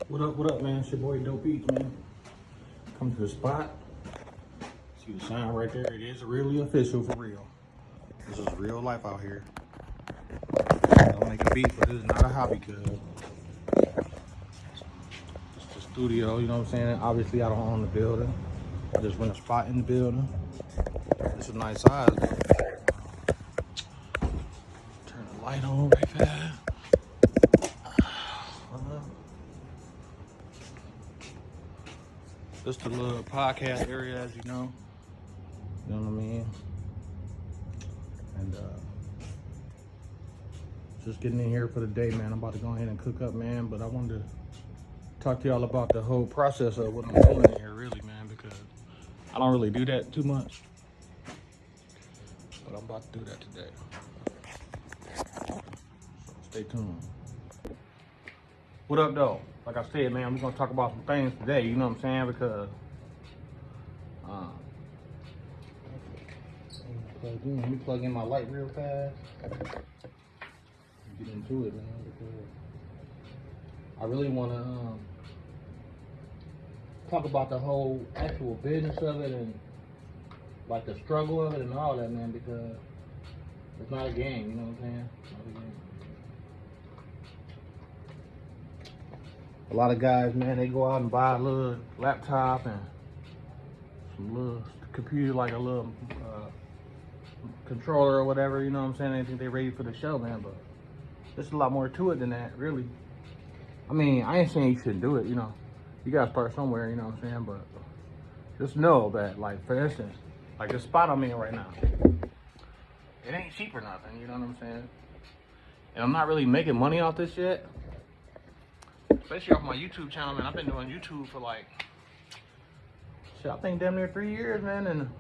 What up, man? It's your boy Dope Beats, man. Come to the spot. See the sign right there? It is really official for real. This is real life out here. I don't make a beat, but this is not a hobby, cuz. It's the studio, you know what I'm saying? Obviously, I don't own the building. I just rent a spot in the building. It's a nice size, though. Turn the light on right fast. Just a little podcast area, as you know. You know what I mean? And just getting in here for the day, man. I'm about to go ahead and cook up, man. But I wanted to talk to y'all about the whole process of what I'm doing in here, really, man, because I don't really do that too much. But I'm about to do that today. So stay tuned. What up, though? Like I said, man, we're gonna talk about some things today. You know what I'm saying? Because let me plug in my light real fast. Get into it, man, because I really want to talk about the whole actual business of it and like the struggle of it and all that, man, because it's not a game, you know what I'm saying? It's not a game. A lot of guys, man, they go out and buy a little laptop and some little computer, like a little controller or whatever, you know what I'm saying? They think they're ready for the show, man, but there's a lot more to it than that, really. I mean, I ain't saying you shouldn't do it, you know. You gotta start somewhere, you know what I'm saying? But just know that, like, for instance, like the spot I'm in right now, it ain't cheap or nothing, you know what I'm saying? And I'm not really making money off this yet. Especially off my YouTube channel, man. I've been doing YouTube for like, shit, I think damn near 3 years, man. And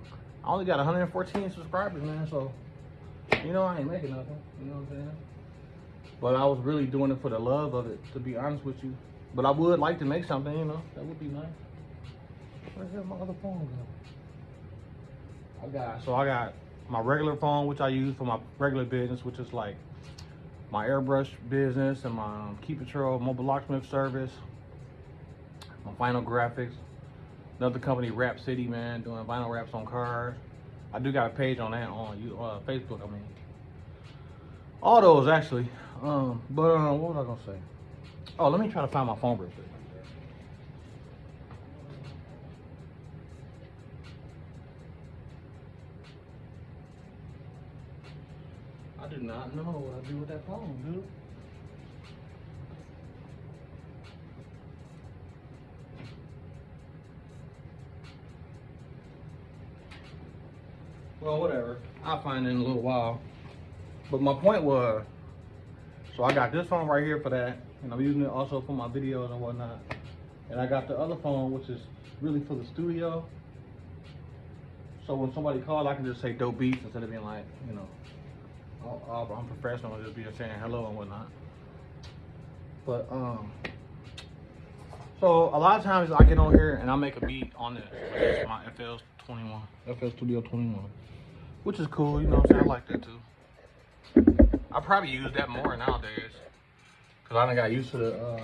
I only got 114 subscribers, man. So, you know, I ain't making nothing. You know what I'm saying? But I was really doing it for the love of it, to be honest with you. But I would like to make something, you know. That would be nice. Where's my other phone go? I got my regular phone, which I use for my regular business, which is like my airbrush business and my Key Patrol mobile locksmith service, my vinyl graphics, another company, Rap City, man, doing vinyl wraps on cars. I do got a page on that on Facebook. I mean, all those actually. What was I gonna say? Oh, let me try to find my phone real quick. I do not know what I do with that phone, dude. Well, whatever. I'll find it in a little while. But my point was, so I got this phone right here for that, and I'm using it also for my videos and whatnot. And I got the other phone, which is really for the studio. So when somebody calls, I can just say Dope Beats instead of being like, you know, I'm professional and just be saying hello and whatnot. But so a lot of times I get on here and I make a beat on this. It's my FL Studio 21, which is cool. You know what I'm saying? I like that too. I probably use that more nowadays because I done got used to the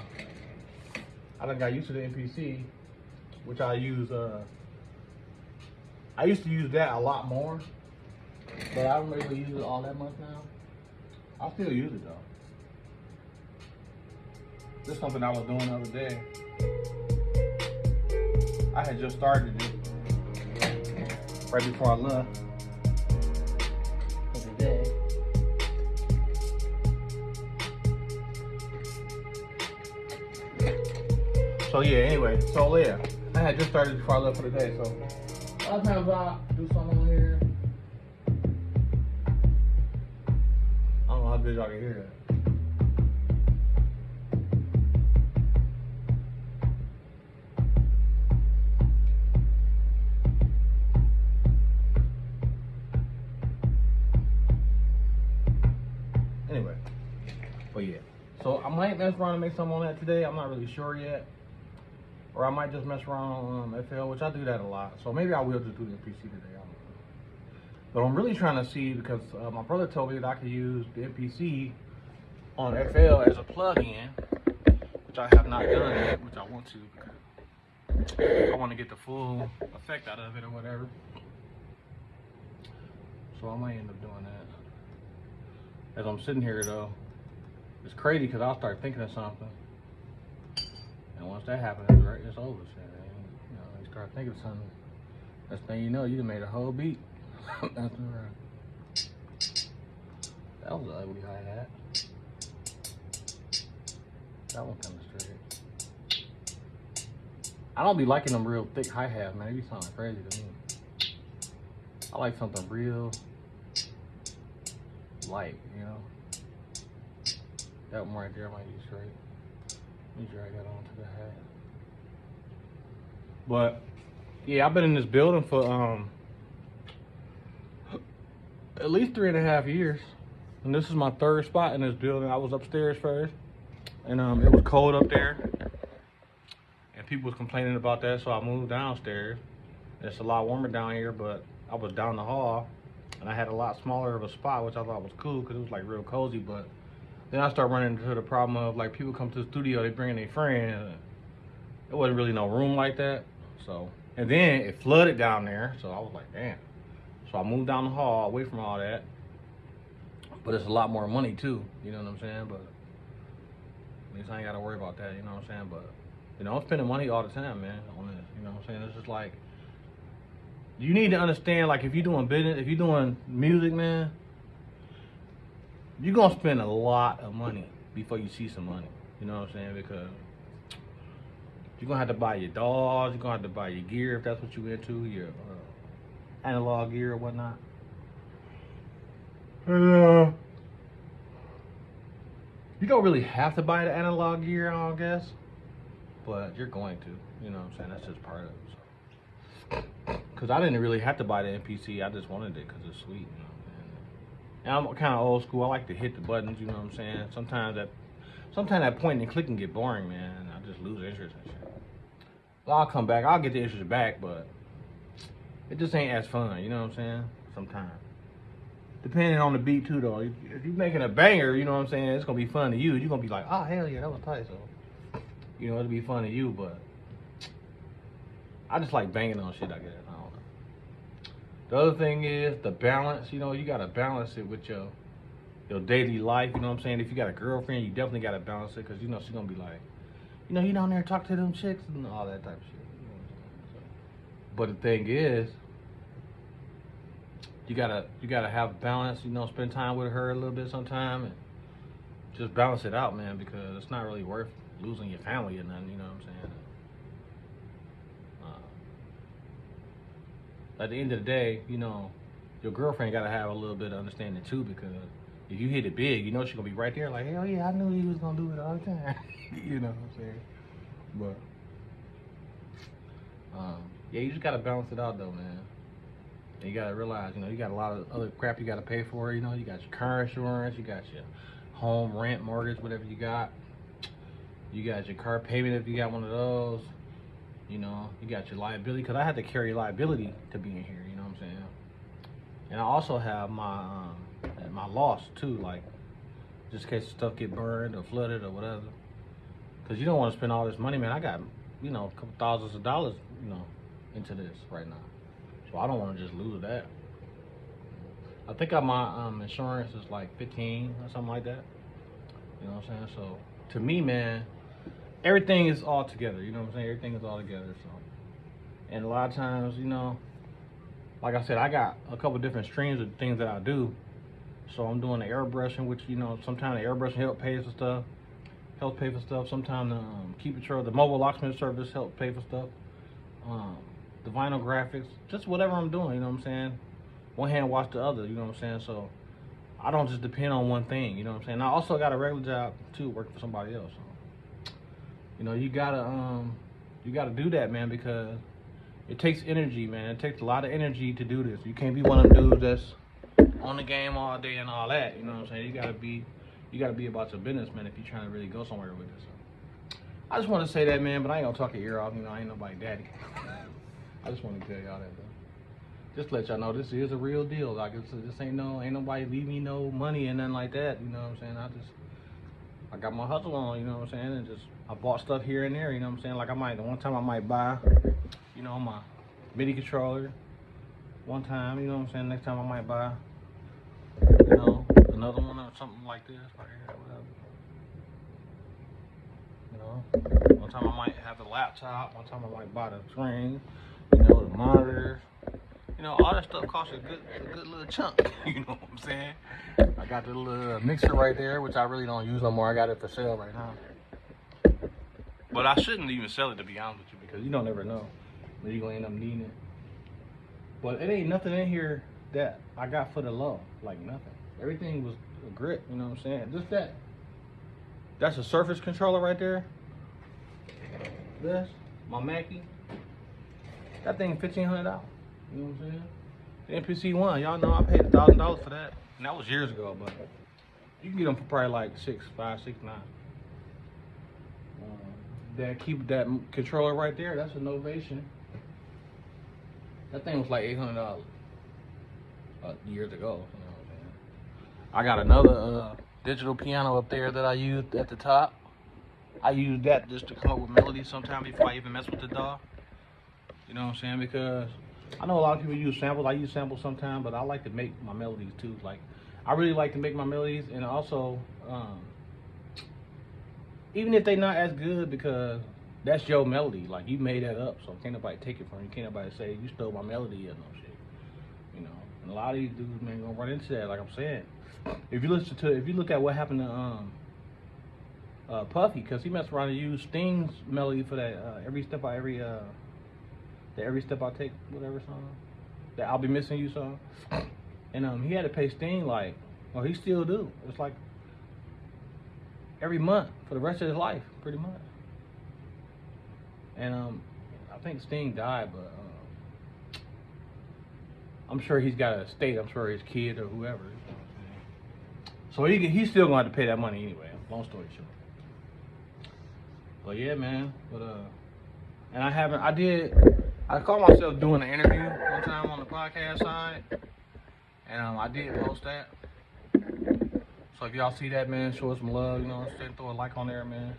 MPC, which I use. I used to use that a lot more, but I don't really use it all that much now. I still use it though. This is something I was doing the other day. I had just started it right before I left for the day. So yeah, anyway, I had just started before I left for the day, so a lot of times I do something on here. I don't know how good y'all can hear that. Anyway, but yeah. So I might mess around and make something on that today. I'm not really sure yet. Or I might just mess around on FL, which I do that a lot. So maybe I will just do the MPC today. I don't know. But I'm really trying to see, because my brother told me that I could use the MPC on FL as a plug-in, which I have not done yet, which I want to because I want to get the full effect out of it or whatever. So I might end up doing that. As I'm sitting here though, it's crazy because I'll start thinking of something, and once that happens, it's over. You know, you start thinking of something. Next thing you know, you done made a whole beat. That's right. That was an ugly hi-hat. That one kind of straight. I don't be liking them real thick hi-hats, man. They be sounding crazy to me. I like something real light, you know? That one right there might be straight. Let me drag that onto the hat. But, yeah, I've been in this building for at least 3.5 years. And this is my third spot in this building. I was upstairs first. And it was cold up there. And people was complaining about that, so I moved downstairs. It's a lot warmer down here, but I was down the hall. And I had a lot smaller of a spot, which I thought was cool because it was like real cozy. But then I started running into the problem of like people come to the studio, they bring in their friends. There wasn't really no room like that. So, and then it flooded down there. So I was like, damn. So I moved down the hall away from all that. But it's a lot more money too, you know what I'm saying? But at least I ain't gotta worry about that, you know what I'm saying? But, you know, I'm spending money all the time, man, on this, you know what I'm saying? It's just like, you need to understand, like, if you're doing business, if you're doing music, man, you're gonna spend a lot of money before you see some money, you know what I'm saying? Because you're gonna have to buy your dolls, you're gonna have to buy your gear if that's what you're into, your analog gear or whatnot. You don't really have to buy the analog gear, I don't guess, but you're going to, you know what I'm saying? That's just part of it. So. Cause I didn't really have to buy the MPC, I just wanted it because it's sweet, you know. And I'm kind of old school. I like to hit the buttons, you know what I'm saying? Sometimes that point and click can get boring, man. I just lose interest and shit. Well, I'll come back. I'll get the interest back, but it just ain't as fun, you know what I'm saying? Sometimes. Depending on the beat too, though. If you're making a banger, you know what I'm saying, it's gonna be fun to you. You're gonna be like, oh hell yeah, that was tight. So, you know, it'll be fun to you, but I just like banging on shit, I guess. I don't know. The other thing is the balance. You know, you gotta balance it with your daily life. You know what I'm saying? If you got a girlfriend, you definitely gotta balance it, because you know she's gonna be like, you know, you down there talk to them chicks and all that type of shit. You know what I'm saying? So, but the thing is, you gotta have balance, you know, spend time with her a little bit sometime and just balance it out, man, because it's not really worth losing your family or nothing, you know what I'm saying? At the end of the day, you know, your girlfriend gotta have a little bit of understanding too, because if you hit it big, you know she's gonna be right there like, hell yeah, I knew he was gonna do it all the time. You know what I'm saying? But yeah, you just gotta balance it out though, man. And you gotta realize, you know, you got a lot of other crap you gotta pay for. You know, you got your car insurance, you got your home rent, mortgage, whatever you got. You got your car payment if you got one of those. You know, you got your liability, because I had to carry liability to be in here. You know what I'm saying? And I also have my loss too, like just in case stuff get burned or flooded or whatever. Because you don't want to spend all this money, man. I got, you know, a couple thousands of dollars, you know, into this right now. So I don't want to just lose that. I think my insurance is like 15 or something like that. You know what I'm saying? So to me, man, everything is all together. You know what I'm saying? Everything is all together. So, and a lot of times, you know, like I said, I got a couple different streams of things that I do. So I'm doing the airbrushing, which, you know, sometimes the airbrushing helps pay for stuff. Sometimes Keep It True, the mobile locksmith service help pay for stuff. The vinyl graphics, just whatever I'm doing, you know what I'm saying? One hand wash the other, you know what I'm saying? So I don't just depend on one thing, you know what I'm saying? I also got a regular job too, working for somebody else. So, you know, you gotta do that, man, because it takes energy, man. It takes a lot of energy to do this. You can't be one of them dudes that's on the game all day and all that, you know what I'm saying? You gotta be about your business, man, if you're trying to really go somewhere with this. So, I just want to say that, man, but I ain't gonna talk your ear off, you know, I ain't nobody daddy. I just want to tell y'all that, though. Just to let y'all know, this is a real deal. Like, this ain't nobody leave me no money and nothing like that. You know what I'm saying? I got my hustle on, you know what I'm saying? And just, I bought stuff here and there, you know what I'm saying? Like one time I might buy, you know, my MIDI controller. One time, you know what I'm saying? Next time I might buy, you know, another one or something like this right here, whatever. You know, one time I might have the laptop. One time I might buy the screen, you know, the monitors. You know, all that stuff costs a good little chunk. You know what I'm saying? I got the little mixer right there, which I really don't use no more. I got it for sale right now. But I shouldn't even sell it, to be honest with you, because you don't ever know when you're gonna end up needing it. But it ain't nothing in here that I got for the low, like nothing. Everything was a grip, you know what I'm saying? Just that's a Surface controller right there. This, my Mackie. That thing $1,500. You know what I'm saying? The MPC one, y'all know I paid $1,000 for that. And that was years ago, but you can get them for probably like $6, $5, $6, $9. That controller right there, that's a Novation. That thing was like $800 years ago. You know what I'm saying? I got another digital piano up there that I used at the top. I use that just to come up with melodies sometimes before I even mess with the DAW. You know what I'm saying? Because I know a lot of people use samples. I use samples sometimes, but I like to make my melodies too. Like, I really like to make my melodies, and also, even if they're not as good, because that's your melody. Like, you made that up, so can't nobody take it from you. Can't nobody say you stole my melody or no shit. You know, and a lot of these dudes, man, gonna run into that. Like I'm saying, if you look at what happened to Puffy, because he messed around and used Sting's melody for that every step I take, whatever song, that I'll Be Missing You song, and he had to pay Sting, like, well, he still do. It's like every month for the rest of his life, pretty much. And I think Sting died, but I'm sure he's got an estate. I'm sure his kid or whoever. You know what I'm saying? So he's still gonna have to pay that money anyway. Long story short. But yeah, man. But and I caught myself doing an interview one time on the podcast side, and I did post that. So if y'all see that, man, show us some love. You know what I'm saying? Throw a like on there, man.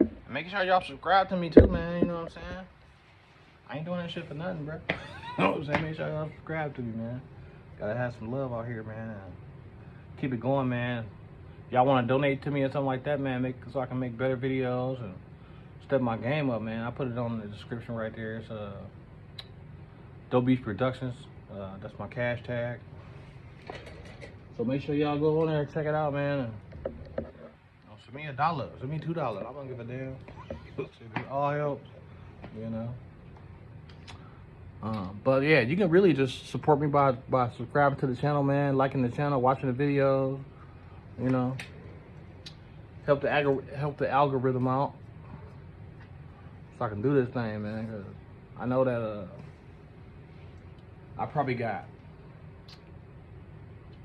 And making sure y'all subscribe to me too, man. You know what I'm saying? I ain't doing that shit for nothing, bro. You know what I'm saying? Make sure y'all subscribe to me, man. Gotta have some love out here, man. Keep it going, man. Y'all want to donate to me or something like that, man, so I can make better videos and step my game up, man. I put it on the description right there. It's Dope Beach Productions. That's my cash tag. So make sure y'all go on there and check it out, man. Send me $1. Send me $2. I don't give a damn. It all helps, you know. But yeah, you can really just support me by subscribing to the channel, man, liking the channel, watching the videos, you know. Help the algorithm out so I can do this thing, man. Cause I know that I probably got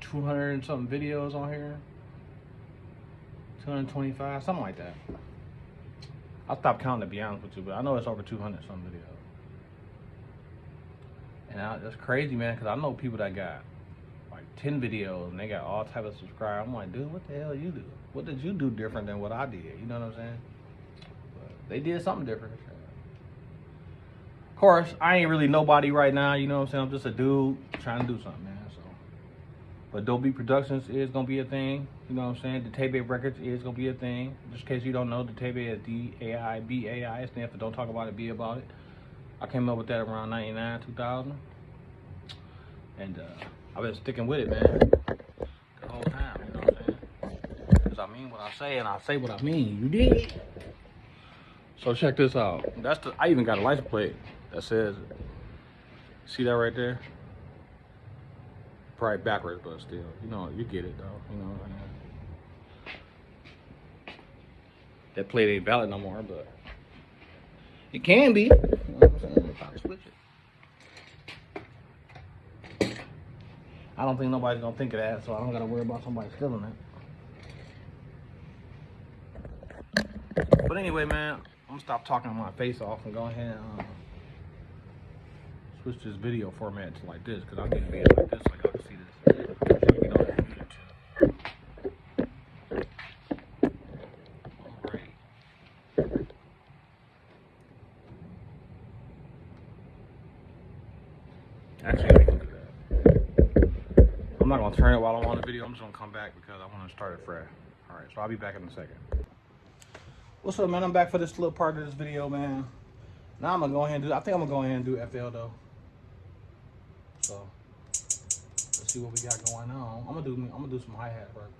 200 and something videos on here, 225, something like that. I'll stop counting, to be honest with you, but I know it's over 200 something videos. And that's crazy, man, because I know people that got like 10 videos and they got all type of subscribers. I'm like, dude, what the hell you do? What did you do different than what I did? You know what I'm saying? But they did something different. Of course, I ain't really nobody right now, you know what I'm saying? I'm just a dude trying to do something, man. So, but Dope Beat Productions is gonna be a thing, you know what I'm saying? Detaibe Records is gonna be a thing. Just in case you don't know, Detaibe is D-A-I-B-A-I. It stands for Don't Talk About It, Be About It. I came up with that around 99, 2000. And I've been sticking with it, man, the whole time, you know what I'm saying? Because I mean what I say, and I say what I mean, you dig? So check this out. I even got a license plate that says, see that right there? Probably backwards, but still, you know, you get it though, you know what I'm saying? That plate ain't valid no more, but it can be. You know what I'm saying? If I switch it. I don't think nobody's gonna think of that, so I don't gotta worry about somebody stealing it. But anyway, man, I'm gonna stop talking my face off and go ahead and switch this video format to like this, because I need to be like this so y'all can see this. You know, Actually, we can do that. I'm not gonna turn it while I'm on the video. I'm just gonna come back because I want to start it fresh. All right, so I'll be back in a second. What's up, man? I'm back for this little part of this video, man. Now I'm gonna go ahead and do. I think I'm gonna go ahead and do FL though. So let's see what we got going on. I'm gonna do some hi hat first.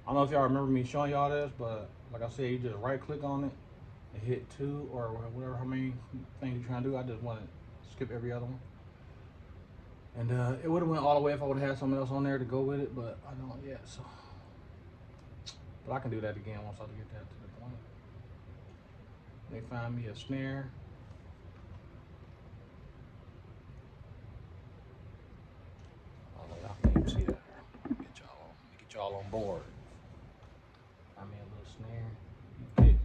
I don't know if y'all remember me showing y'all this, but like I said, you just right click on it and hit 2 or whatever, how many things you're trying to do. I just want to skip every other one. And it would have went all the way if I would have had something else on there to go with it, but I don't yet. So, but I can do that again once I get that to the point. They find me a snare. Oh, y'all can't even see that. Get y'all on board. I mean, a little snare. You kick.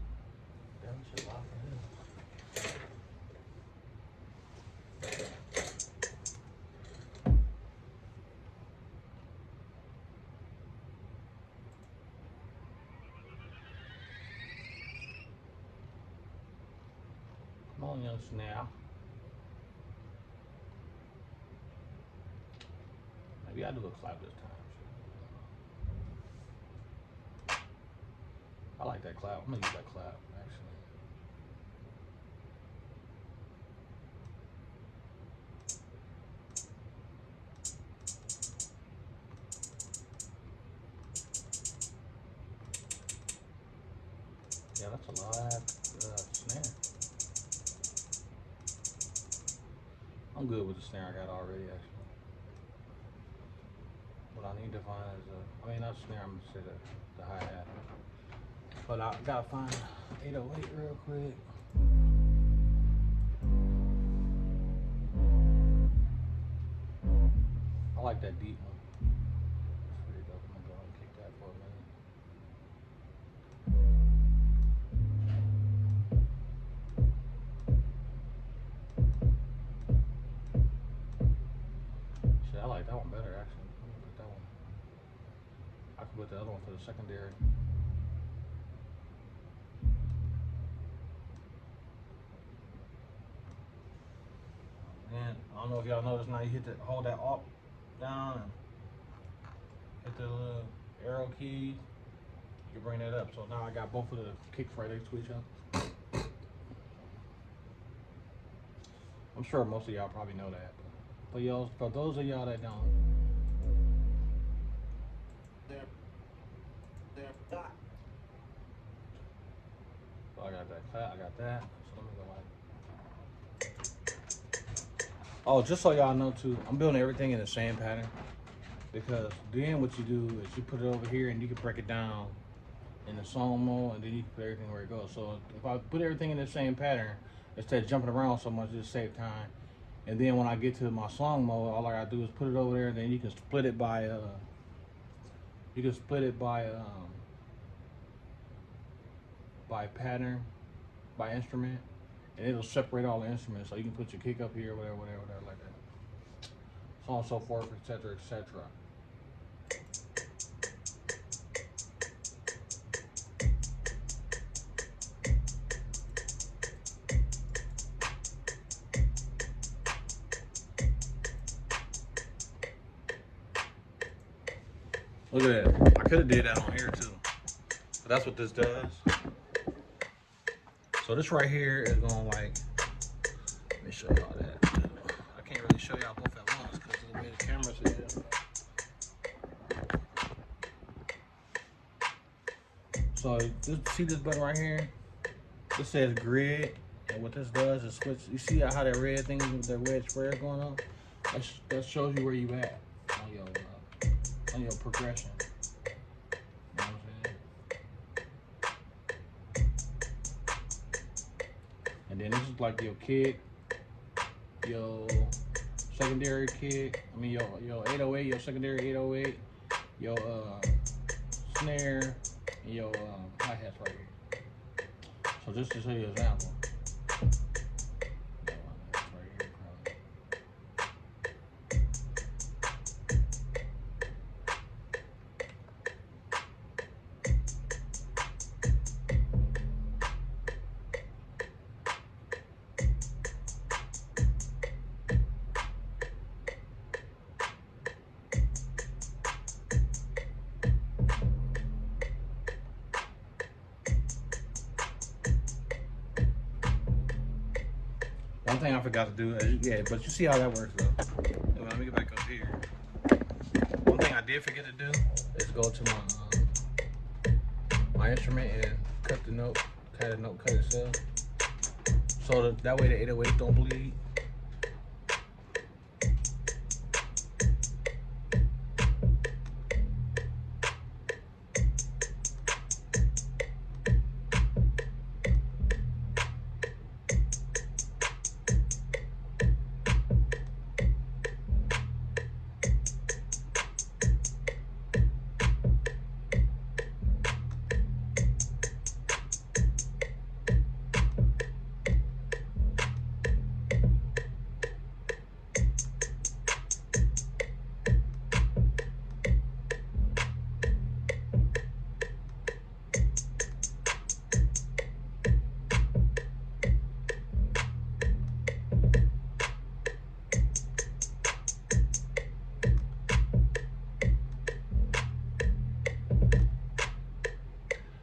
That shit lock for this. Come on, young snare. Maybe I do a clap this time. I like that clap. I'm gonna use that clap, actually. Yeah, that's a live snare. I'm good with the snare I got already, actually. What I need to find is, I mean, not snare, I'm gonna say the hi-hat. But I gotta find 808 real quick. I like that deep one. That's pretty dope. I'm gonna go ahead and kick that for a minute. Shit, I like that one better, actually. I'm gonna put that one. I can put the other one for the secondary. And I don't know if y'all notice now, you hold that up down and hit the little arrow key. You can bring that up. So now I got both of the kicks right next to each other. I'm sure most of y'all probably know that. But y'all, for those of y'all that don't, so I got that clap, I got that. So let me go like. Oh, just so y'all know too, I'm building everything in the same pattern, because then what you do is you put it over here and you can break it down in the song mode, and then you can put everything where it goes. So if I put everything in the same pattern, instead of jumping around so much, just save time. And then when I get to my song mode, all I gotta do is put it over there, and then you can split it by pattern, by instrument, and it'll separate all the instruments. So you can put your kick up here, whatever, like that. So on and so forth, etc., etc. Look at that. I could have did that on here too. But that's what this does. So this right here is going like, let me show y'all that. I can't really show y'all both at once because of the way the camera's here. So see this button right here? This says grid. And what this does is switch. You see how that red thing with that red square going on? That shows you where you at on your progression. You know what I'm saying? And then this is like your kick, your secondary kick. I mean your 808, your secondary 808, your snare, and your hi-hats right here. So just to show you an example. One thing I forgot to do, yeah, but you see how that works though. Well, let me get back up here. One thing I did forget to do is go to my instrument and cut the note, cut itself, so that way the 808 don't bleed.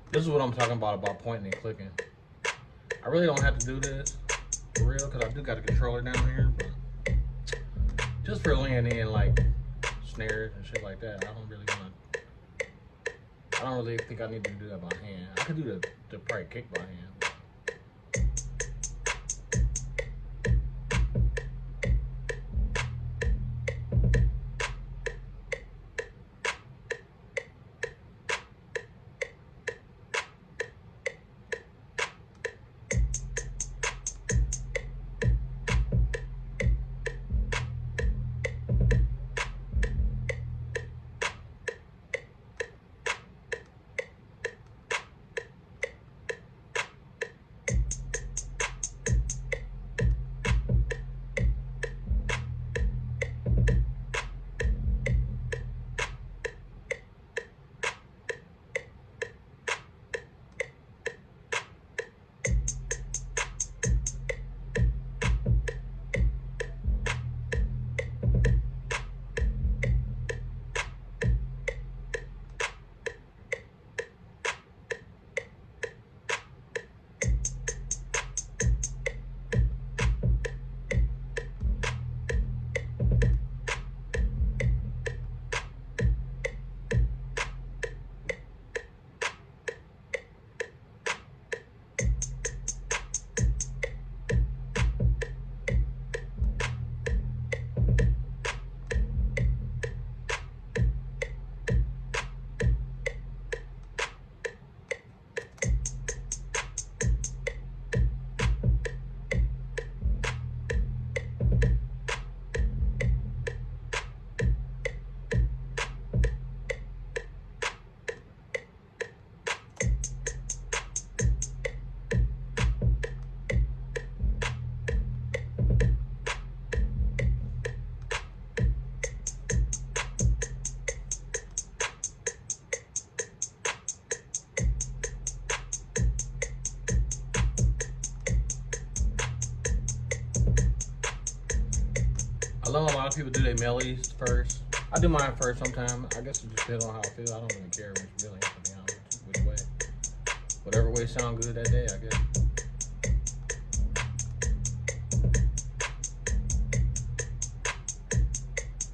This is what I'm talking about pointing and clicking. I really don't have to do this for real because I do got a controller down here, but just for laying in like snares and shit like that, I don't really think I need to do that by hand. I could do the probably kick by hand. I love a lot of people do their melodies first. I do mine first sometimes. I guess it just depends on how I feel. I don't really care which feeling, to be honest, which way. Whatever way sound good that day, I guess.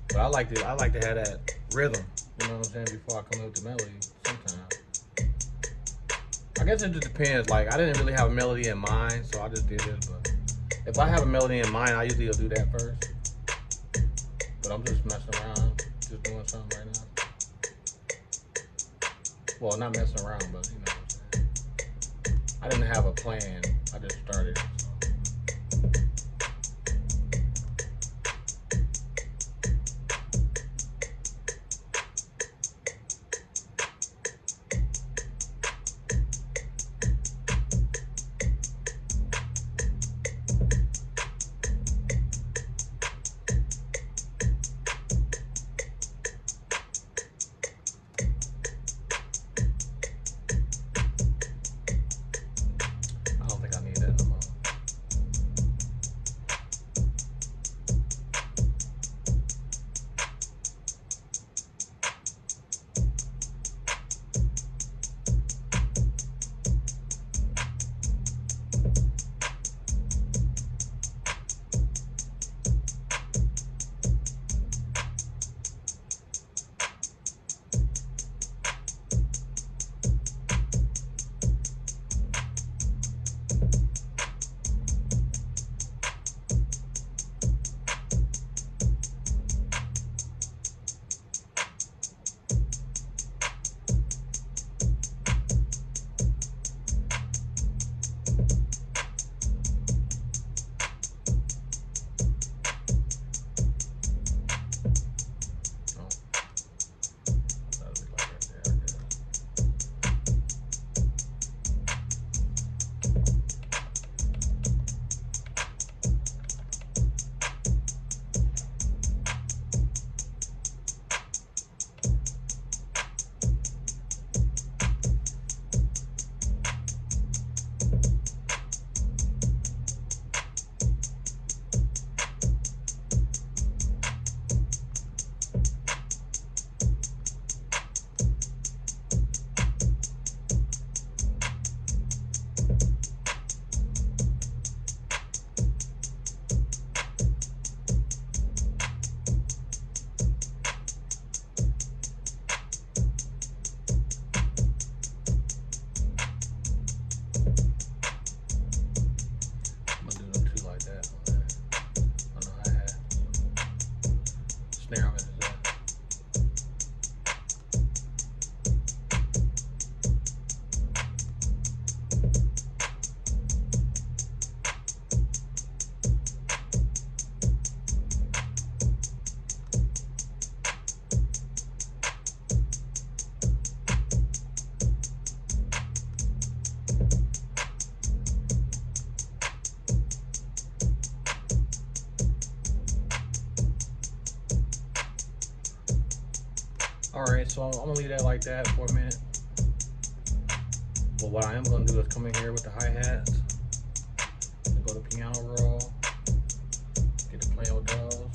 But I like to have that rhythm, you know what I'm saying, before I come up with the melody sometimes. I guess it just depends. Like, I didn't really have a melody in mind, so I just did this, but if I have a melody in mind, I usually will do that first. But I'm just messing around, just doing something right now. Well, not messing around, but you know what I'm saying. I didn't have a plan, I just started. I don't think I need that no more. Alright, so I'm gonna leave that like that for a minute. But what I am gonna do is come in here with the hi-hats and go to piano roll, get to playing with those.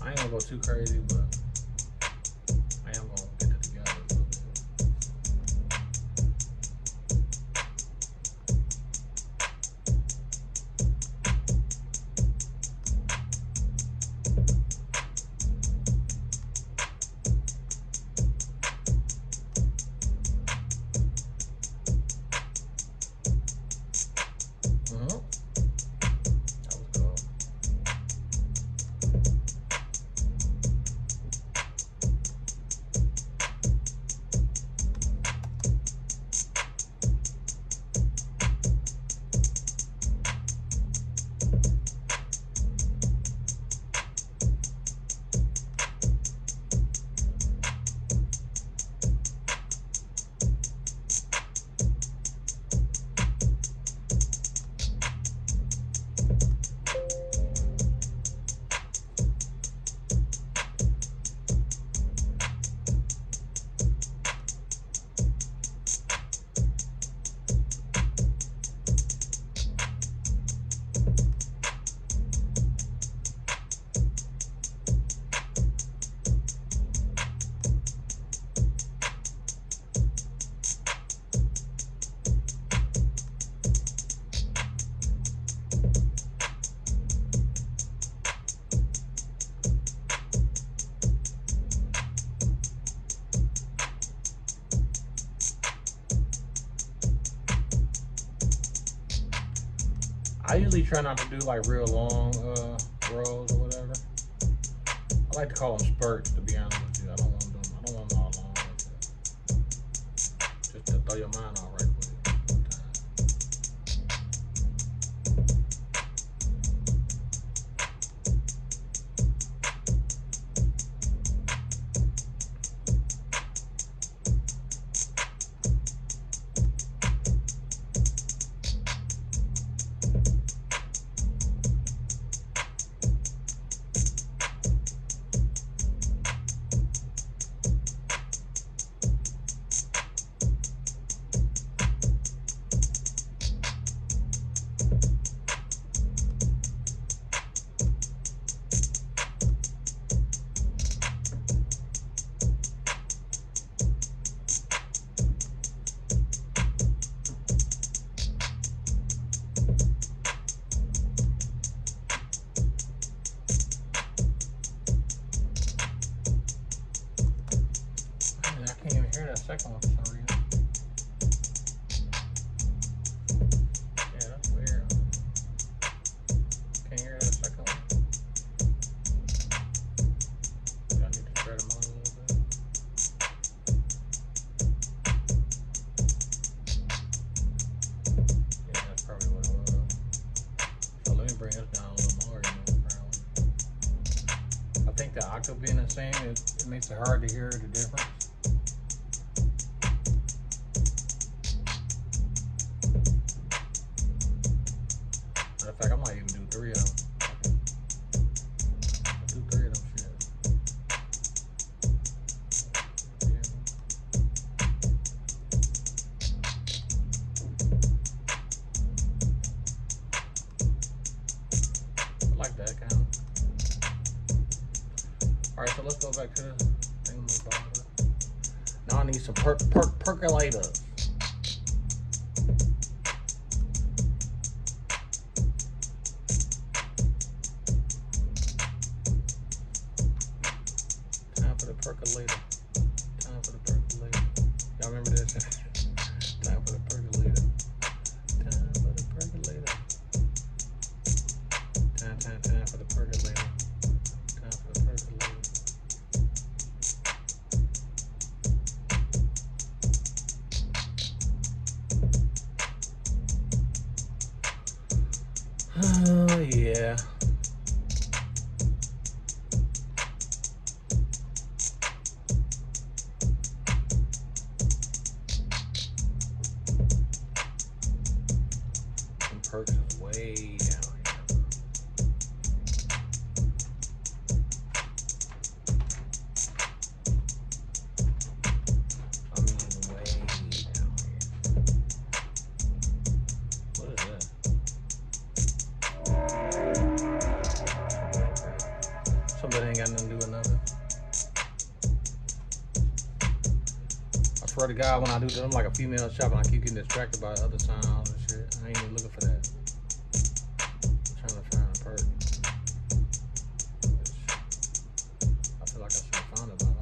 I ain't gonna go too crazy, but I am gonna get it together a little bit. That was cool. I usually try not to do like real long rolls or whatever. I like to call them spurts, to be honest with you. I don't want them all long like that. Just to throw your mind off right quick. Second one for some reason. Yeah, that's weird. Can't hear that second one. I need to spread them out a little bit. Yeah, that's probably what it was. So let me bring this down a little more. I think the octave being the same, it makes it hard to hear the difference. In fact, I might even do 3 of them. Do 3 of them shit. I like that kind of. Alright, so let's go back to the thing. Now I need some percolators. Percolator. Time for the percolator. Y'all remember this? Time for the percolator. Time for the percolator. Time for the percolator. Time for the percolator. Oh yeah. Perks is way swear to God, when I do this, I'm like a female shop and I keep getting distracted by other sounds and shit. I ain't even looking for that. I'm trying to find a perk. I feel like I should have found it by now.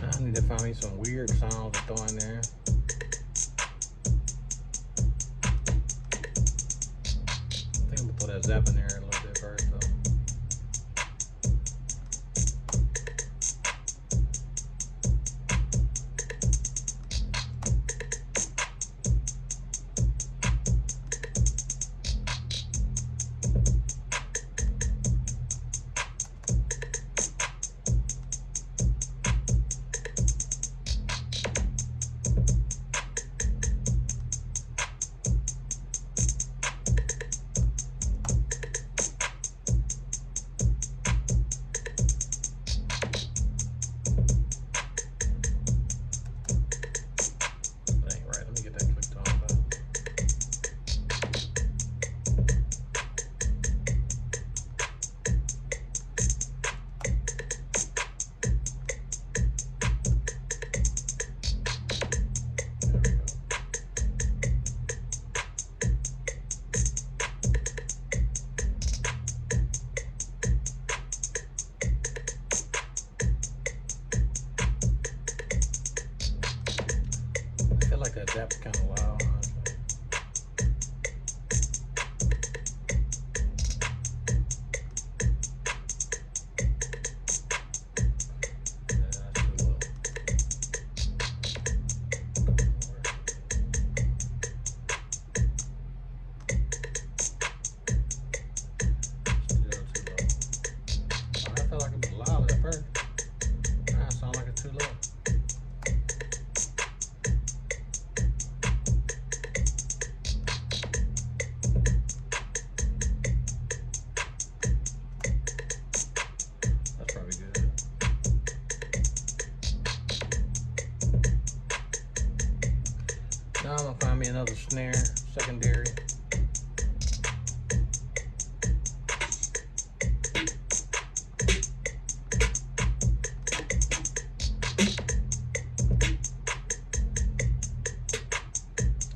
I need to find me some weird sounds to throw in there. I think I'm gonna throw that zap in there a little bit first though. I feel like that zap's kind of loud, honestly. Yeah, that's too low. Still too low. Oh, I felt like it was loud at first. Now it sounds like it's too low. Now I'm gonna find me another snare, secondary.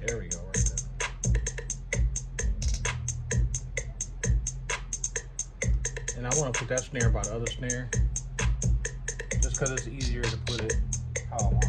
There we go, right there. And I want to put that snare by the other snare, just because it's easier to put it how I want it.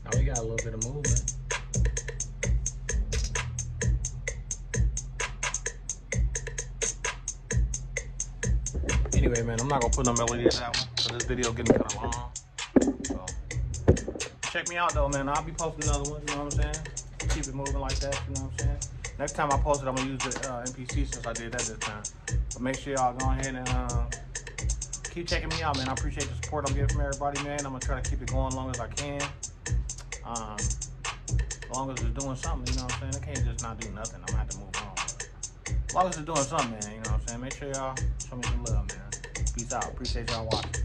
Now we got a little bit of movement. Anyway, man, I'm not gonna put no melody in that one, so this video getting kind of long. So check me out though, man. I'll be posting another one, you know what I'm saying? Keep it moving like that, you know what I'm saying? Next time I post it, I'm gonna use the MPC since I did that this time. But make sure y'all go ahead and keep checking me out, man. I appreciate the support I'm getting from everybody, man. I'm gonna try to keep it going as long as I can. As long as it's doing something, you know what I'm saying? I can't just not do nothing. I'm gonna have to move on. As long as it's doing something, man, you know what I'm saying? Make sure y'all show me some love, man. Peace out. Appreciate y'all watching.